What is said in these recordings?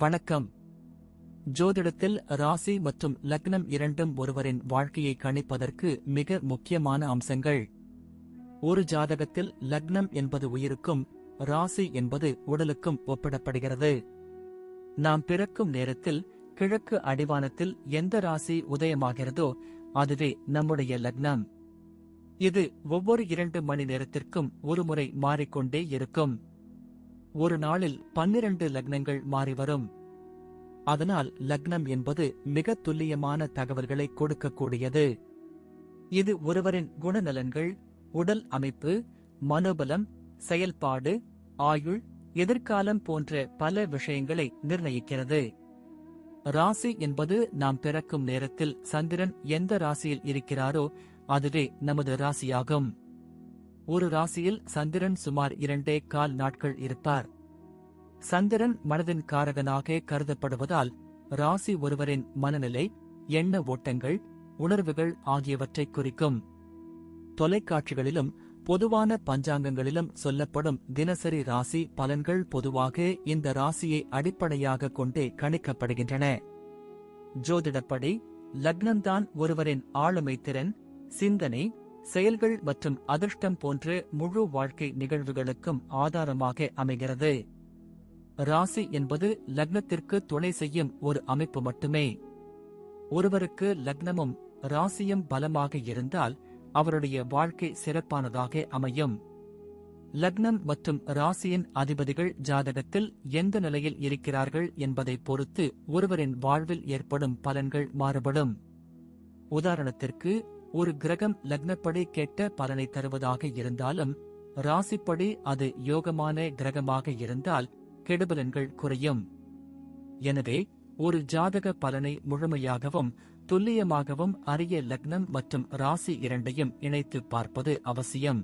வணக்கம். ஜோதிடத்தில் ராசி மற்றும் லக்னம் இரண்டும் ஒருவரின் வாழ்க்கையை கணிப்பதற்கு மிக முக்கியமான அம்சங்கள். ஒரு ஜாதகத்தில் லக்னம் என்பது உயிருக்கும், ராசி என்பது உடலுக்கும் ஒப்பிடப்படுகிறது. நாம் பிறக்கும் நேரத்தில் கிழக்கு அடிவானத்தில் எந்த ராசி உதயமாகிறதோ அதுவே நம்முடைய லக்னம். இது ஒவ்வொரு 2 மணி நேரத்திற்கும் ஒருமுறை மாறிக்கொண்டே இருக்கும். ஒரு நாளில் 12 லக்னங்கள் மாறிவரும். அதனால் லக்னம் என்பது மிக துல்லியமான தகவல்களை கொடுக்கக்கூடியது. இது ஒருவரின் குணநலன்கள், உடல் அமைப்பு, மனோபலம், செயல்பாடு, ஆயுள், எதிர்காலம் போன்ற பல விஷயங்களை நிர்ணயிக்கிறது. ராசி என்பது நாம் பிறக்கும் நேரத்தில் சந்திரன் எந்த ராசியில் இருக்கிறாரோ அதுவே நமது ராசியாகும். ஒரு ராசியில் சந்திரன் சுமார் 2.25 நாட்கள் இருப்பார். சந்திரன் மனதின் காரகனாக கருதப்படுவதால் ராசி ஒருவரின் மனநிலை, எண்ண ஓட்டங்கள், உணர்வுகள் ஆகியவற்றை குறிக்கும். தொலைக்காட்சிகளிலும் பொதுவான பஞ்சாங்கங்களிலும் சொல்லப்படும் தினசரி ராசி பலன்கள் பொதுவாக இந்த ராசியை அடிப்படையாக கொண்டே கணிக்கப்படுகின்றன. ஜோதிடப்படி லக்னம்தான் ஒருவரின் ஆளுமை திறன், சிந்தனை, செயல்கள் மற்றும் அதிர்ஷ்டம் போன்ற முழு வாழ்க்கை நிகழ்வுகளுக்கும் ஆதாரமாக அமைகிறது. ராசி என்பது லக்னத்திற்கு துணை செய்யும் ஒரு அமைப்பு மட்டுமே. ஒருவருக்கு லக்னமும் ராசியும் பலமாக இருந்தால் அவருடைய வாழ்க்கை சிறப்பானதாக அமையும். லக்னம் மற்றும் ராசியின் அதிபதிகள் ஜாதகத்தில் எந்த நிலையில் இருக்கிறார்கள் என்பதை பொறுத்து ஒருவரின் வாழ்வில் ஏற்படும் பலன்கள் மாறுபடும். உதாரணத்திற்கு, ஒரு கிரகம் லக்னப்படி கெட்ட பலனை தருவதாக இருந்தாலும் ராசிப்படி அது யோகமான கிரகமாக இருந்தால் கெடுபலன்கள் குறையும். எனவே ஒரு ஜாதக பலனை முழுமையாகவும் துல்லியமாகவும் அறிய லக்னம் மற்றும் ராசி இரண்டையும் இணைத்து பார்ப்பது அவசியம்.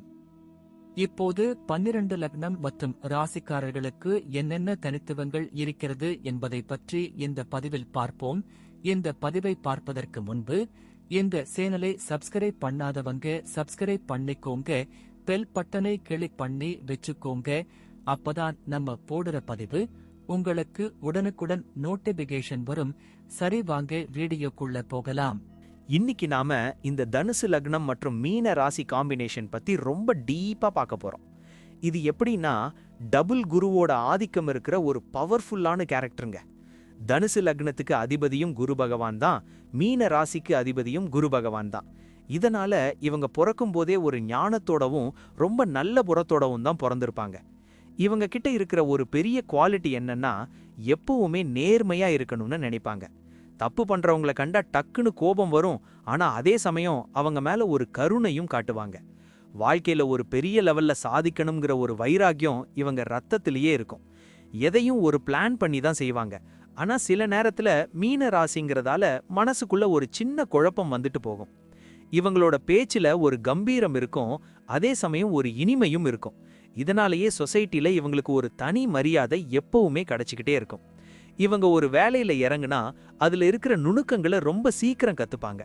இப்போது 12 லக்னம் மற்றும் ராசிக்காரர்களுக்கு என்னென்ன தனித்துவங்கள் இருக்கிறது என்பதை பற்றி இந்த பதிவில் பார்ப்போம். இந்த பதிவை பார்ப்பதற்கு முன்பு இந்த சேனலை சப்ஸ்கிரைப் பண்ணாதவங்க சப்ஸ்கிரைப் பண்ணிக்கோங்க, பெல் பட்டனை கிளிக் பண்ணி வச்சுக்கோங்க. அப்பதான் நம்ம போடுற பதிவு உங்களுக்கு உடனுக்குடன் நோட்டிபிகேஷன் வரும். சரி, வாங்க வீடியோக்குள்ள போகலாம். இன்னைக்கு நாம இந்த தனுசு லக்னம் மற்றும் மீன ராசி காம்பினேஷன் பத்தி ரொம்ப டீப்பா பார்க்க போறோம். இது எப்படின்னா, டபுள் குருவோட ஆதிக்கம் இருக்கிற ஒரு பவர்ஃபுல்லான கேரக்டருங்க. தனுசு லக்னத்துக்கு அதிபதியும் குரு பகவான் தான், மீன ராசிக்கு அதிபதியும் குரு பகவான் தான். இதனால இவங்க பிறக்கும் போதே ஒரு ஞானத்தோடவும் ரொம்ப நல்ல புறத்தோடவும் தான் பிறந்திருப்பாங்க. இவங்க கிட்ட இருக்கிற ஒரு பெரிய குவாலிட்டி என்னன்னா, எப்பவுமே நேர்மையா இருக்கணும்னு நினைப்பாங்க. தப்பு பண்றவங்களை கண்டா டக்குன்னு கோபம் வரும், ஆனா அதே சமயம் அவங்க மேல ஒரு கருணையும் காட்டுவாங்க. வாழ்க்கையில ஒரு பெரிய லெவல்ல சாதிக்கணுங்கிற ஒரு வைராக்கியம் இவங்க ரத்தத்திலேயே இருக்கும். எதையும் ஒரு பிளான் பண்ணி தான் செய்வாங்க. ஆனா சில நேரத்துல மீன ராசிங்கிறதால மனசுக்குள்ள ஒரு சின்ன குழப்பம் வந்துட்டு போகும். இவங்களோட பேச்சுல ஒரு கம்பீரம் இருக்கும், அதே சமயம் ஒரு இனிமையும் இருக்கும். இதனாலேயே சொசைட்டில இவங்களுக்கு ஒரு தனி மரியாதை எப்பவுமே கிடைச்சிக்கிட்டே இருக்கும். இவங்க ஒரு வேலையில இறங்குனா அதுல இருக்கிற நுணுக்கங்களை ரொம்ப சீக்கிரம் கத்துப்பாங்க.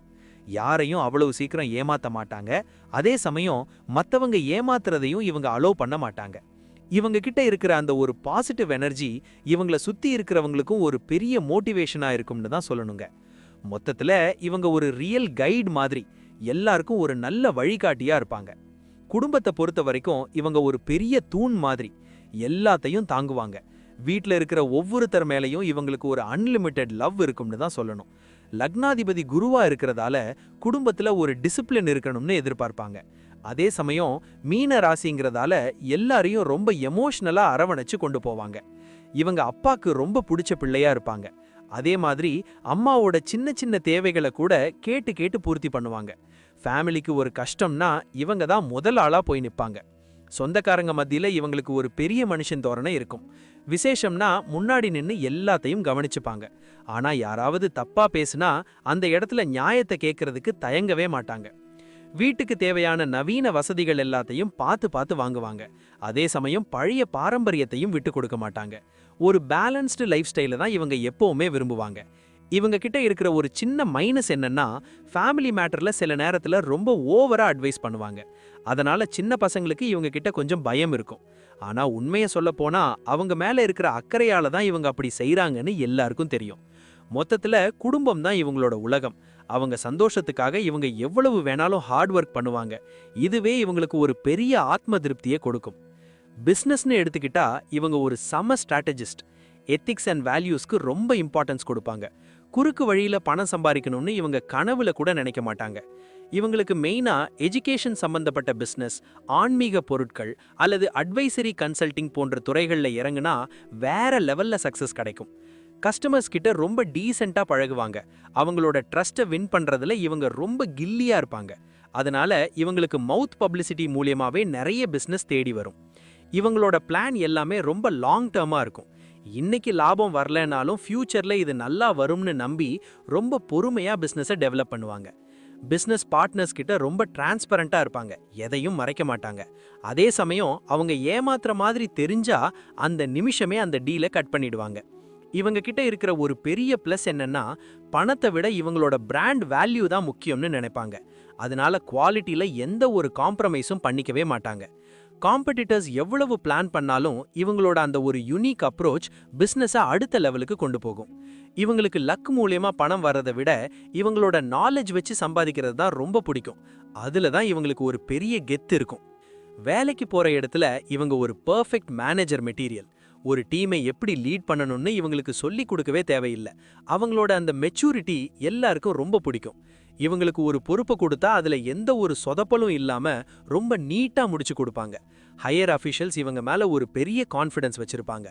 யாரையும் அவ்வளவு சீக்கிரம் ஏமாத்த மாட்டாங்க. அதே சமயம் மத்தவங்க ஏமாத்துறதையும் இவங்க அலோவ் பண்ண மாட்டாங்க. இவங்க கிட்ட இருக்கிற அந்த ஒரு பாசிட்டிவ் எனர்ஜி இவங்கள சுத்தி இருக்கிறவங்களுக்கும் ஒரு பெரிய மோட்டிவேஷனா இருக்கும்னு தான் சொல்லணுங்க. மொத்தத்துல இவங்க ஒரு ரியல் கைடு மாதிரி, எல்லாருக்கும் ஒரு நல்ல வழிகாட்டியா இருப்பாங்க. குடும்பத்தை பொறுத்த வரைக்கும் இவங்க ஒரு பெரிய தூண் மாதிரி, எல்லாத்தையும் தாங்குவாங்க. வீட்டில் இருக்கிற ஒவ்வொருத்தர் மேலையும் இவங்களுக்கு ஒரு அன்லிமிட்டெட் லவ் இருக்கும்னு தான் சொல்லணும். லக்னாதிபதி குருவா இருக்கிறதால குடும்பத்துல ஒரு டிசிப்ளின் இருக்கணும்னு எதிர்பார்ப்பாங்க. அதே சமயம் மீன ராசிங்கிறதால எல்லாரையும் ரொம்ப எமோஷனலா அரவணைச்சு கொண்டு போவாங்க. இவங்க அப்பாக்கு ரொம்ப பிடிச்ச பிள்ளையா இருப்பாங்க. அதே மாதிரி அம்மாவோட சின்ன சின்ன தேவைகளை கூட கேட்டு கேட்டு பூர்த்தி பண்ணுவாங்க. ஃபேமிலிக்கு ஒரு கஷ்டம்னா இவங்க தான் முதல் ஆளா போய் நிற்பாங்க. சொந்தக்காரங்க மத்தியில இவங்களுக்கு ஒரு பெரிய மனுஷன் தோரணை இருக்கும். விசேஷம்னா முன்னாடி நின்று எல்லாத்தையும் கவனிச்சுப்பாங்க. ஆனா யாராவது தப்பா பேசுனா அந்த இடத்துல நியாயத்தை கேட்கறதுக்கு தயங்கவே மாட்டாங்க. வீட்டுக்கு தேவையான நவீன வசதிகள் எல்லாத்தையும் பார்த்து பார்த்து வாங்குவாங்க. அதே சமயம் பழைய பாரம்பரியத்தையும் விட்டு கொடுக்க மாட்டாங்க. ஒரு பேலன்ஸ்டு லைஃப் ஸ்டைல தான் இவங்க எப்பவுமே விரும்புவாங்க. இவங்க கிட்ட இருக்கிற ஒரு சின்ன மைனஸ் என்னன்னா, ஃபேமிலி மேட்டர்ல சில நேரத்துல ரொம்ப ஓவரா அட்வைஸ் பண்ணுவாங்க. அதனால சின்ன பசங்களுக்கு இவங்க கிட்ட கொஞ்சம் பயம் இருக்கும். ஆனா உண்மைய சொல்ல போனா அவங்க மேல இருக்கிற அக்கறையால தான் இவங்க அப்படி செய்றாங்கன்னு எல்லாருக்கும் தெரியும். மொத்தத்துல குடும்பம் தான் இவங்களோட உலகம். அவங்க சந்தோஷத்துக்காக இவங்க எவ்வளவு வேணாலும் ஹார்ட் ஒர்க் பண்ணுவாங்க. இதுவே இவங்களுக்கு ஒரு பெரிய ஆத்ம திருப்தியை கொடுக்கும். பிசினஸ்னு எடுத்துக்கிட்டா இவங்க ஒரு சம ஸ்ட்ராட்டஜிஸ்ட். எத்திக்ஸ் அண்ட் வேல்யூஸ்க்கு ரொம்ப இம்பார்ட்டன்ஸ் கொடுப்பாங்க. குறுக்கு வழியில பணம் சம்பாதிக்கணும்னு இவங்க கனவுல கூட நினைக்க மாட்டாங்க. இவங்களுக்கு மெயினா எஜுகேஷன் சம்பந்தப்பட்ட பிசினஸ், ஆன்மீக பொருட்கள் அல்லது அட்வைசரி கன்சல்டிங் போன்ற துறைகள்ல இறங்குனா வேற லெவல்ல சக்சஸ் கிடைக்கும். கஸ்டமர்ஸ் கிட்ட ரொம்ப டீசெண்டா பழகுவாங்க. அவங்களோட ட்ரஸ்ட்டை வின் பண்றதுல இவங்க ரொம்ப கில்லியா இருப்பாங்க. அதனால இவங்களுக்கு மவுத் பப்ளிசிட்டி மூலியமாவே நிறைய பிசினஸ் தேடி வரும். இவங்களோட பிளான் எல்லாமே ரொம்ப லாங் டேர்மா இருக்கும். இன்னைக்கு லாபம் வரலனாலும் ஃபியூச்சர்ல இது நல்லா வரும்னு நம்பி ரொம்ப பொறுமையா பிசினஸை டெவலப் பண்ணுவாங்க. பிசினஸ் பார்ட்னர்ஸ் கிட்ட ரொம்ப டிரான்ஸ்பரண்டா இருப்பாங்க. எதையும் மறைக்க மாட்டாங்க. அதே சமயம் அவங்க ஏமாத்துற மாதிரி தெரிஞ்சா அந்த நிமிஷமே அந்த டீலை கட் பண்ணிடுவாங்க. இவங்க கிட்ட இருக்கிற ஒரு பெரிய பிளஸ் என்னன்னா, பணத்தை விட இவங்களோட பிராண்ட் வேல்யூ தான் முக்கியம்னு நினைப்பாங்க. அதனால குவாலிட்டியில எந்த ஒரு காம்ப்ரமைஸும் பண்ணிக்கவே மாட்டாங்க. காம்படிட்டர்ஸ் எவ்வளவு பிளான் பண்ணாலும் இவங்களோட அந்த ஒரு யூனிக் அப்ரோச் பிசினஸை அடுத்த லெவலுக்கு கொண்டு போகும். இவங்களுக்கு லக் மூலியமா பணம் வர்றதை விட இவங்களோட நாலேஜ் வச்சு சம்பாதிக்கிறது தான் ரொம்ப பிடிக்கும். அதுல தான் இவங்களுக்கு ஒரு பெரிய கெத்து இருக்கும். வேலைக்கு போற இடத்துல இவங்க ஒரு பெர்ஃபெக்ட் மேனேஜர் மெட்டீரியல். ஒரு டீமை எப்படி லீட் பண்ணணும்னு இவங்களுக்கு சொல்லி கொடுக்கவே தேவையில்லை. அவங்களோட அந்த மெச்சூரிட்டி எல்லாருக்கும் ரொம்ப பிடிக்கும். இவங்களுக்கு ஒரு பொறுப்பை கொடுத்தா அதுல எந்த ஒரு சொதப்பலும் இல்லாம ரொம்ப நீட்டா முடிச்சு கொடுப்பாங்க. ஹையர் அஃபிஷியல்ஸ் இவங்க மேல ஒரு பெரிய கான்ஃபிடன்ஸ் வச்சிருப்பாங்க.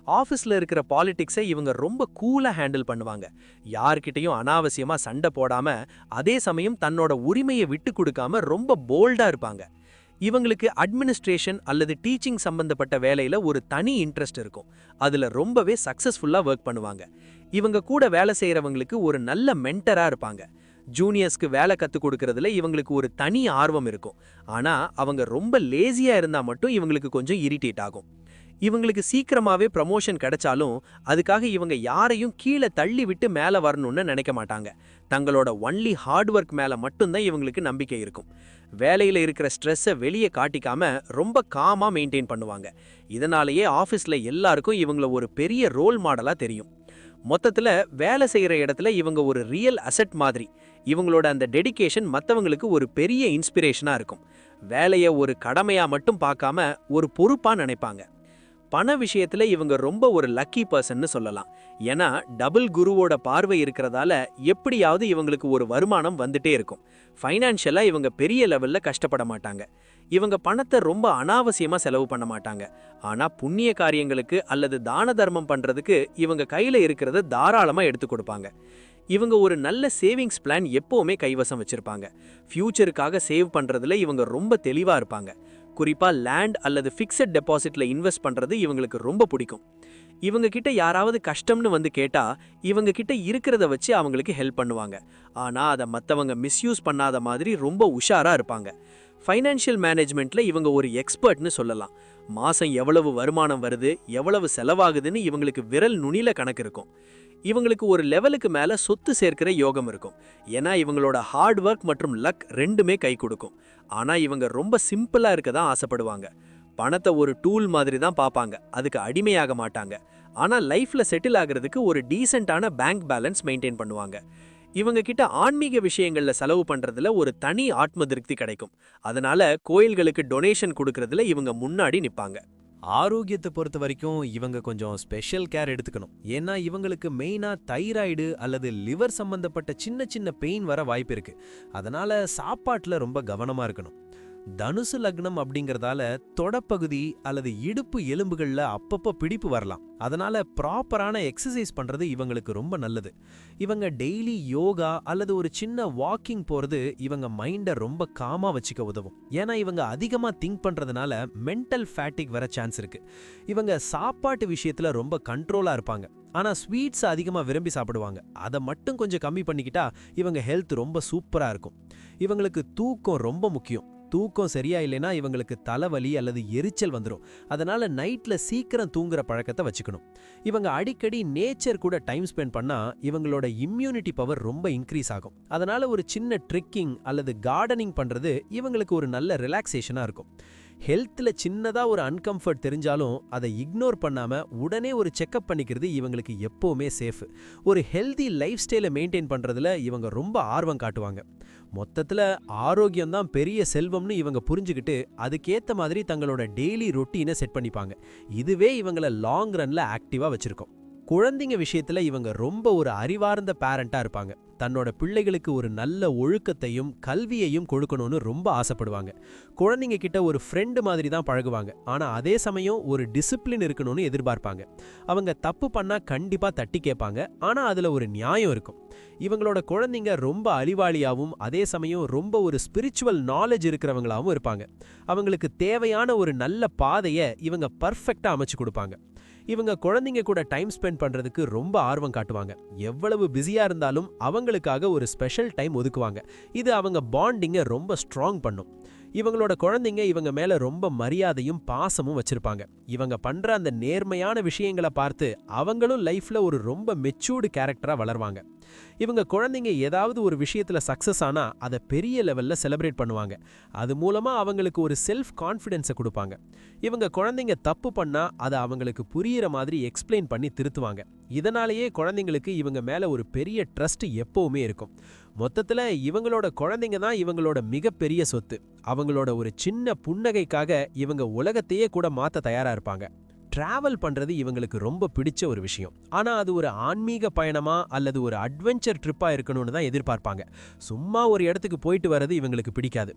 ஆஃபீஸ்ல இருக்கிற பாலிடிக்ஸை இவங்க ரொம்ப கூலா ஹேண்டில் பண்ணுவாங்க. யார்கிட்டையும் அனாவசியமா சண்டை போடாம, அதே சமயம் தன்னோட உரிமையை விட்டு கொடுக்காம ரொம்ப போல்டா இருப்பாங்க. இவங்களுக்கு அட்மினிஸ்ட்ரேஷன் அல்லது டீச்சிங் சம்பந்தப்பட்ட வேலையில ஒரு தனி இன்ட்ரெஸ்ட் இருக்கும். அதுல ரொம்பவே சக்சஸ்ஃபுல்லா ஒர்க் பண்ணுவாங்க. இவங்க கூட வேலை செய்யறவங்களுக்கு ஒரு நல்ல மென்டரா இருப்பாங்க. ஜூனியர்ஸ்க்கு வேலை கத்துக் கொடுக்கறதுல இவங்களுக்கு ஒரு தனி ஆர்வம் இருக்கும். ஆனா அவங்க ரொம்ப லேசியா இருந்தா மட்டும் இவங்களுக்கு கொஞ்சம் இரிட்டேட் ஆகும். இவங்களுக்கு சீக்கிரமாவே ப்ரமோஷன் கிடைச்சாலும் அதுக்காக இவங்க யாரையும் கீழே தள்ளி விட்டு மேல வரணும்னு நினைக்க மாட்டாங்க. தங்களோட ஒன்லி ஹார்ட் ஒர்க் மேல மட்டும்தான் இவங்களுக்கு நம்பிக்கை இருக்கும். வேலையில இருக்கிற ஸ்ட்ரெஸ்ஸை வெளியே காட்டிக்காம ரொம்ப காமா மெயின்டைன் பண்ணுவாங்க. இதனாலேயே ஆஃபீஸ்ல எல்லாருக்கும் இவங்கள ஒரு பெரிய ரோல் மாடலா தெரியும். மொத்தத்துல வேலை செய்யற இடத்துல இவங்க ஒரு ரியல் அசெட் மாதிரி. இவங்களோட அந்த டெடிகேஷன் மத்தவங்களுக்கு ஒரு பெரிய இன்ஸ்பிரேஷனா இருக்கும். வேலையை ஒரு கடமையா மட்டும் பார்க்காம ஒரு பொறுப்பா நினைப்பாங்க. பண விஷயத்துல இவங்க ரொம்ப ஒரு லக்கி பர்சன்னு சொல்லலாம். ஏன்னா டபுள் குருவோட பார்வை இருக்கிறதால எப்படியாவது இவங்களுக்கு ஒரு வருமானம் வந்துட்டே இருக்கும். ஃபைனான்ஷியலா இவங்க பெரிய லெவல்ல கஷ்டப்பட மாட்டாங்க. இவங்க பணத்தை ரொம்ப அனாவசியமா செலவு பண்ண மாட்டாங்க. ஆனா புண்ணிய காரியங்களுக்கு அல்லது தான தர்மம் பண்றதுக்கு இவங்க கையில இருக்கிறத தாராளமா எடுத்து கொடுப்பாங்க. இவங்க ஒரு நல்ல சேவிங்ஸ் பிளான் எப்பவுமே கைவசம் வச்சிருப்பாங்க. ஃபியூச்சருக்காக சேவ் பண்றதுல இவங்க ரொம்ப தெளிவா இருப்பாங்க. குறிப்பா லேண்ட் அல்லது ஃபிக்ஸட் டெபாசிட்ல இன்வெஸ்ட் பண்றது இவங்களுக்கு ரொம்ப பிடிக்கும். இவங்க கிட்ட யாராவது கஷ்டம்னு வந்து கேட்டா இவங்க கிட்ட இருக்கிறத வச்சு அவங்களுக்கு ஹெல்ப் பண்ணுவாங்க. ஆனா அதை மத்தவங்க மிஸ்யூஸ் பண்ணாத மாதிரி ரொம்ப உஷாரா இருப்பாங்க. ஃபைனான்ஷியல் மேனேஜ்மெண்ட்ல இவங்க ஒரு எக்ஸ்பர்ட்னு சொல்லலாம். மாசம் எவ்வளவு வருமானம் வருது, எவ்வளவு செலவாகுதுன்னு இவங்களுக்கு விரல் நுனியில கணக்கு இருக்கும். இவங்களுக்கு ஒரு லெவலுக்கு மேல சொத்து சேர்க்கிற யோகம் இருக்கும். ஏன்னா இவங்களோட ஹார்ட் ஒர்க் மற்றும் லக் ரெண்டுமே கை கொடுக்கும். ஆனா இவங்க ரொம்ப சிம்பிளா இருக்க தான் ஆசைப்படுவாங்க. பணத்தை ஒரு டூல் மாதிரி தான் பார்ப்பாங்க. அதுக்கு அடிமையாக மாட்டாங்க. ஆனா லைஃப்ல செட்டில் ஆகிறதுக்கு ஒரு டீசென்ட்டான பேங்க் பேலன்ஸ் மெயின்டைன் பண்ணுவாங்க. இவங்க கிட்ட ஆன்மீக விஷயங்கள்ல செலவு பண்றதுல ஒரு தனி ஆத்ம திருப்தி கிடைக்கும். அதனால கோயில்களுக்கு டொனேஷன் கொடுக்கறதுல இவங்க முன்னாடி நிப்பாங்க. ஆரோக்கியத்தை பொறுத்த வரைக்கும் இவங்க கொஞ்சம் ஸ்பெஷல் கேர் எடுத்துக்கணும். ஏன்னா இவங்களுக்கு மெயினா தைராய்டு அல்லது லிவர் சம்பந்தப்பட்ட சின்ன சின்ன பெயின் வர வாய்ப்பு இருக்கு. அதனால சாப்பாட்டுல ரொம்ப கவனமா இருக்கணும். தனுசு லக்னம் அப்படிங்கறதால தொடப்பகுதி அல்லது இடுப்பு எலும்புகள்ல அப்பப்போ பிடிப்பு வரலாம். அதனால ப்ராப்பரான எக்ஸசைஸ் பண்றது இவங்களுக்கு ரொம்ப நல்லது. இவங்க டெய்லி யோகா அல்லது ஒரு சின்ன வாக்கிங் போறது இவங்க மைண்டை ரொம்ப காமா வச்சுக்க உதவும். ஏன்னா இவங்க அதிகமா திங்க் பண்றதுனால மென்டல் ஃபேட்டிக் வர சான்ஸ் இருக்கு. இவங்க சாப்பாட்டு விஷயத்துல ரொம்ப கண்ட்ரோலா இருப்பாங்க. ஆனா ஸ்வீட்ஸ் அதிகமா விரும்பி சாப்பிடுவாங்க. அதை மட்டும் கொஞ்சம் கம்மி பண்ணிக்கிட்டா இவங்க ஹெல்த் ரொம்ப சூப்பரா இருக்கும். இவங்களுக்கு தூக்கம் ரொம்ப முக்கியம். தூக்கம் சரியா இல்லைனா இவங்களுக்கு தலைவலி அல்லது எரிச்சல் வந்துடும். அதனால நைட்ல சீக்கிரம் தூங்குற பழக்கத்தை வச்சுக்கணும். இவங்க அடிக்கடி நேச்சர் கூட டைம் ஸ்பெண்ட் பண்ணா இவங்களோட இம்யூனிட்டி பவர் ரொம்ப இன்க்ரீஸ் ஆகும். அதனால ஒரு சின்ன ட்ரெக்கிங் அல்லது கார்டனிங் பண்றது இவங்களுக்கு ஒரு நல்ல ரிலாக்ஸேஷனா இருக்கும். ஹெல்த்ல சின்னதா ஒரு அன்கம்ஃபர்ட் தெரிஞ்சாலும் அதை இக்னோர் பண்ணாம உடனே ஒரு செக்அப் பண்ணிக்கிறது இவங்களுக்கு எப்பவுமே சேஃப். ஒரு ஹெல்தி லைஃப் ஸ்டைலை மெயின்டைன் பண்றதுல இவங்க ரொம்ப ஆர்வம் காட்டுவாங்க. மொத்தத்துல ஆரோக்கியம் தான் பெரிய செல்வம்னு இவங்க புரிஞ்சுக்கிட்டு அதுக்கேத்த மாதிரி தங்களோட டெய்லி ரொட்டீனை செட் பண்ணிப்பாங்க. இதுவே இவங்கள லாங் ரன்ல ஆக்டிவா வச்சிருக்கும். குழந்தைங்க விஷயத்துல இவங்க ரொம்ப ஒரு அறிவார்ந்த பேரண்டா இருப்பாங்க. தன்னோட பிள்ளைகளுக்கு ஒரு நல்ல ஒழுக்கத்தையும் கல்வியையும் கொடுக்கணும்னு ரொம்ப ஆசைப்படுவாங்க. குழந்தைங்க கிட்ட ஒரு ஃப்ரெண்டு மாதிரி தான் பழகுவாங்க. ஆனா அதே சமயம் ஒரு டிசிப்ளின் இருக்கணும்னு எதிர்பார்ப்பாங்க. அவங்க தப்பு பண்ணா கண்டிப்பா தட்டி கேட்பாங்க. ஆனா அதுல ஒரு நியாயம் இருக்கும். இவங்களோட குழந்தைங்க ரொம்ப அறிவாளியாவும் அதே சமயம் ரொம்ப ஒரு ஸ்பிரிச்சுவல் நாலேஜ் இருக்கிறவங்களாவும் இருப்பாங்க. அவங்களுக்கு தேவையான ஒரு நல்ல பாதையை இவங்க பர்ஃபெக்டா அமைச்சு கொடுப்பாங்க. இவங்க குழந்தைங்க கூட டைம் ஸ்பெண்ட் பண்றதுக்கு ரொம்ப ஆர்வம் காட்டுவாங்க. எவ்வளவு பிஸியா இருந்தாலும் அவங்களுக்காக ஒரு ஸ்பெஷல் டைம் ஒதுக்குவாங்க. இது அவங்க பாண்டிங்கை ரொம்ப ஸ்ட்ராங் பண்ணும். இவங்களோட குழந்தைங்க இவங்க மேல ரொம்ப மரியாதையும் பாசமும் வச்சிருப்பாங்க. இவங்க பண்ற அந்த நேர்மையான விஷயங்களை பார்த்து அவங்களும் லைஃப்ல ஒரு ரொம்ப மெச்சூர்டு கேரக்டரா வளர்வாங்க. இவங்க குழந்தைங்க ஏதாவது ஒரு விஷயத்துல சக்சஸ் ஆனா அதை பெரிய லெவல்ல செலிப்ரேட் பண்ணுவாங்க. அது மூலமா அவங்களுக்கு ஒரு செல்ஃப் கான்ஃபிடன்ஸை கொடுப்பாங்க. இவங்க குழந்தைங்க தப்பு பண்ணா அதை அவங்களுக்கு புரியிற மாதிரி எக்ஸ்பிளைன் பண்ணி திருத்துவாங்க. இதனாலேயே குழந்தைங்களுக்கு இவங்க மேல ஒரு பெரிய ட்ரஸ்ட் எப்பவுமே இருக்கும். மொத்தத்துல இவங்களோட குழந்தைங்க தான் இவங்களோட மிகப்பெரிய சொத்து. அவங்களோட ஒரு சின்ன புன்னகைக்காக இவங்க உலகத்தையே கூட மாத்த தயாரா இருப்பாங்க. டிராவல் பண்றது இவங்களுக்கு ரொம்ப பிடிச்ச ஒரு விஷயம். ஆனா அது ஒரு ஆன்மீக பயணமா அல்லது ஒரு அட்வென்ச்சர் ட்ரிப்பா இருக்கணும்னு தான் எதிர்பார்ப்பாங்க. சும்மா ஒரு இடத்துக்கு போயிட்டு வர்றது இவங்களுக்கு பிடிக்காது.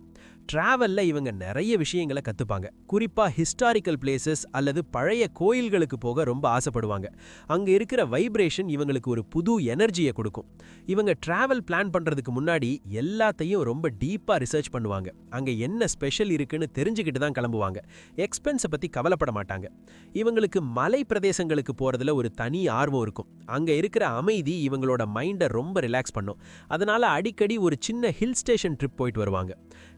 டிராவல்ல இவங்க நிறைய விஷயங்களை கத்துப்பாங்க. குறிப்பா ஹிஸ்டாரிக்கல் பிளேசஸ் அல்லது பழைய கோயில்களுக்கு போக ரொம்ப ஆசைப்படுவாங்க. அங்க இருக்கிற வைப்ரேஷன் இவங்களுக்கு ஒரு புது எனர்ஜியை கொடுக்கும். இவங்க டிராவல் பிளான் பண்றதுக்கு முன்னாடி எல்லாத்தையும் ரொம்ப டீப்பா ரிசர்ச் பண்ணுவாங்க. அங்க என்ன ஸ்பெஷல் இருக்குன்னு தெரிஞ்சுக்கிட்டு தான் கிளம்புவாங்க. எக்ஸ்பென்ஸை பத்தி கவலைப்பட மாட்டாங்க. இவங்களுக்கு மலை பிரதேசங்களுக்கு போறதுல ஒரு தனி ஆர்வம் இருக்கும். அங்க இருக்கிற அமைதி இவங்களோட மைண்டை ரொம்ப ரிலாக்ஸ் பண்ணும். அதனால அடிக்கடி ஒரு சின்ன ஹில் ஸ்டேஷன் ட்ரிப் போயிட்டு வருவாங்க.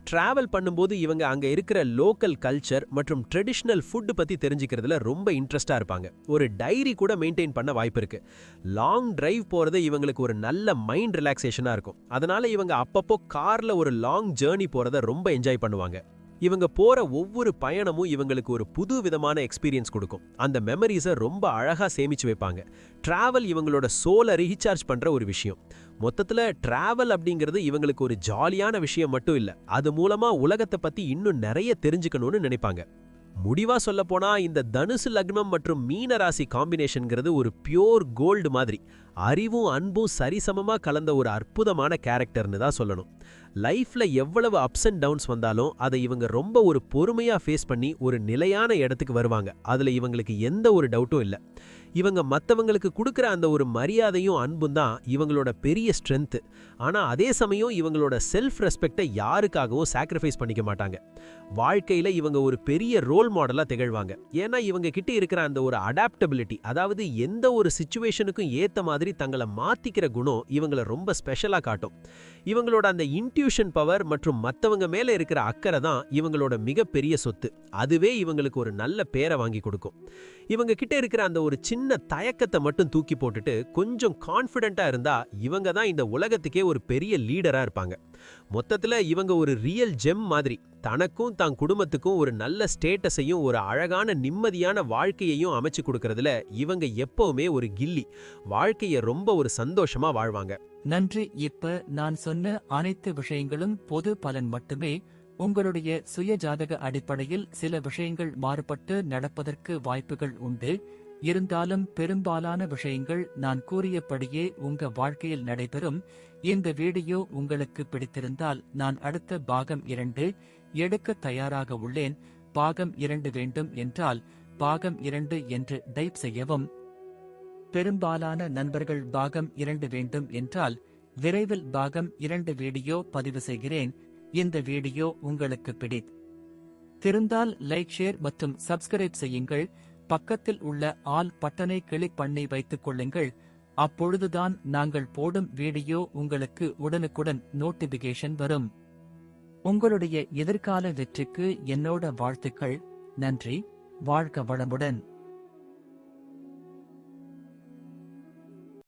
டிராவல் பண்ணும்போது இவங்க அங்க இருக்கிற லோக்கல் கல்ச்சர் மற்றும் ட்ரெடிஷ்னல் ஃபுட் பத்தி தெரிஞ்சுக்கிறதுல ரொம்ப இன்ட்ரெஸ்டா இருப்பாங்க. ஒரு டைரி கூட மெயின்டைன் பண்ண வாய்ப்பு இருக்கு. லாங் டிரைவ் போறது இவங்களுக்கு ஒரு நல்ல மைண்ட் ரிலாக்ஸேஷனா இருக்கும். அதனால இவங்க அப்பப்போ கார்ல ஒரு லாங் ஜேர்னி போறத ரொம்ப என்ஜாய் பண்ணுவாங்க. இவங்க போற ஒவ்வொரு பயணமும் இவங்களுக்கு ஒரு புது விதமான எக்ஸ்பீரியன்ஸ் கொடுக்கும். அந்த மெமரிஸை ரொம்ப அழகா சேமிச்சு வைப்பாங்க. டிராவல் இவங்களோட சோலை ரீசார்ஜ் பண்ற ஒரு விஷயம். மொத்தத்துல டிராவல் அப்படிங்கிறது இவங்களுக்கு ஒரு ஜாலியான விஷயம் மட்டும் இல்ல, அது மூலமா உலகத்தை பத்தி இன்னும் நிறைய தெரிஞ்சுக்கணும்னு நினைப்பாங்க. முடிவா சொல்ல போனா இந்த தனுசு லக்னம் மற்றும் மீன ராசி காம்பினேஷன்ங்கிறது ஒரு பியோர் கோல்டு மாதிரி. அறிவும் அன்பும் சரிசமமா கலந்த ஒரு அற்புதமான கேரக்டர்னு தான் சொல்லணும். லைஃப்ல எவ்வளவு அப்ஸ் அண்ட் டவுன்ஸ் வந்தாலும் அதை இவங்க ரொம்ப ஒரு பொறுமையா ஃபேஸ் பண்ணி ஒரு நிலையான இடத்துக்கு வருவாங்க. அதுல இவங்களுக்கு எந்த ஒரு டவுட்டும் இல்லை. இவங்க மற்றவங்களுக்கு கொடுக்குற அந்த ஒரு மரியாதையும் அன்பும் தான் இவங்களோட பெரிய ஸ்ட்ரென்த்து. ஆனா அதே சமயம் இவங்களோட செல்ஃப் ரெஸ்பெக்டை யாருக்காகவும் சாக்ரிஃபைஸ் பண்ணிக்க மாட்டாங்க. வாழ்க்கையில இவங்க ஒரு பெரிய ரோல் மாடலா திகழ்வாங்க. ஏன்னா இவங்க கிட்ட இருக்கிற அந்த ஒரு அடாப்டபிலிட்டி, அதாவது எந்த ஒரு சிச்சுவேஷனுக்கும் ஏத்த மாதிரி தங்களை மாத்திக்கிற குணம் இவங்களை ரொம்ப ஸ்பெஷலா காட்டும். இவங்களோட அந்த இன்ட்யூஷன் பவர் மற்றும் மற்றவங்க மேல இருக்கிற அக்கறை தான் இவங்களோட மிகப்பெரிய சொத்து. அதுவே இவங்களுக்கு ஒரு நல்ல பேரை வாங்கி கொடுக்கும். இவங்க கிட்ட இருக்கிற அந்த ஒரு சின்ன தயக்கத்தை மட்டும் தூக்கி போட்டுட்டு கொஞ்சம் கான்ஃபிடென்ட்டா இருந்தா இவங்க தான் இந்த உலகத்துக்கே ஒரு பெரிய லீடரா இருப்பாங்க. மொத்தத்துல இவங்க ஒரு ரியல் ஜெம் மாதிரி. தனக்கும் தான் குடும்பத்துக்கும் ஒரு நல்ல ஸ்டேட்டஸையும் ஒரு அழகான நிம்மதியான வாழ்க்கையையும் அமைச்சு கொடுக்கறதுல இவங்க எப்பவுமே ஒரு கில்லி. வாழ்க்கைய ரொம்ப ஒரு சந்தோஷமா வாழ்வாங்க. நன்றி. இப்ப நான் சொன்ன அனைத்து விஷயங்களும் பொது பலன் மட்டுமே. உங்களுடைய சுய ஜாதக அடிப்படையில் சில விஷயங்கள் மாறுபட்டு நடப்பதற்கு வாய்ப்புகள் உண்டு. இருந்தாலும் பெரும்பாலான விஷயங்கள் நான் கூறியபடியே உங்க வாழ்க்கையில் நடைபெறும். இந்த வீடியோ உங்களுக்கு பிடித்திருந்தால் நான் அடுத்த பாகம் 2 எடுக்க தயாராக உள்ளேன். பாகம் 2 வேண்டும் என்றால் பாகம் 2 என்று டைப் செய்யவும். பெரும்பாலான நண்பர்கள் பாகம் 2 வேண்டும் என்றால் விரைவில் பாகம் 2 வீடியோ பதிவு செய்கிறேன். இந்த வீடியோ உங்களுக்கு பிடித்திருந்தால் லைக், ஷேர் மற்றும் சப்ஸ்கிரைப் செய்யுங்கள். பக்கத்தில் உள்ள ஆல் பட்டனை கிளிக் பண்ணி வைத்துக் கொள்ளுங்கள். அப்பொழுதுதான் நாங்கள் போடும் வீடியோ உங்களுக்கு உடனுக்குடன் நோட்டிபிகேஷன் வரும். உங்களுடைய எதிர்கால வெற்றிக்கு என்னோட வாழ்த்துக்கள். நன்றி. வாழ்க வளமுடன்.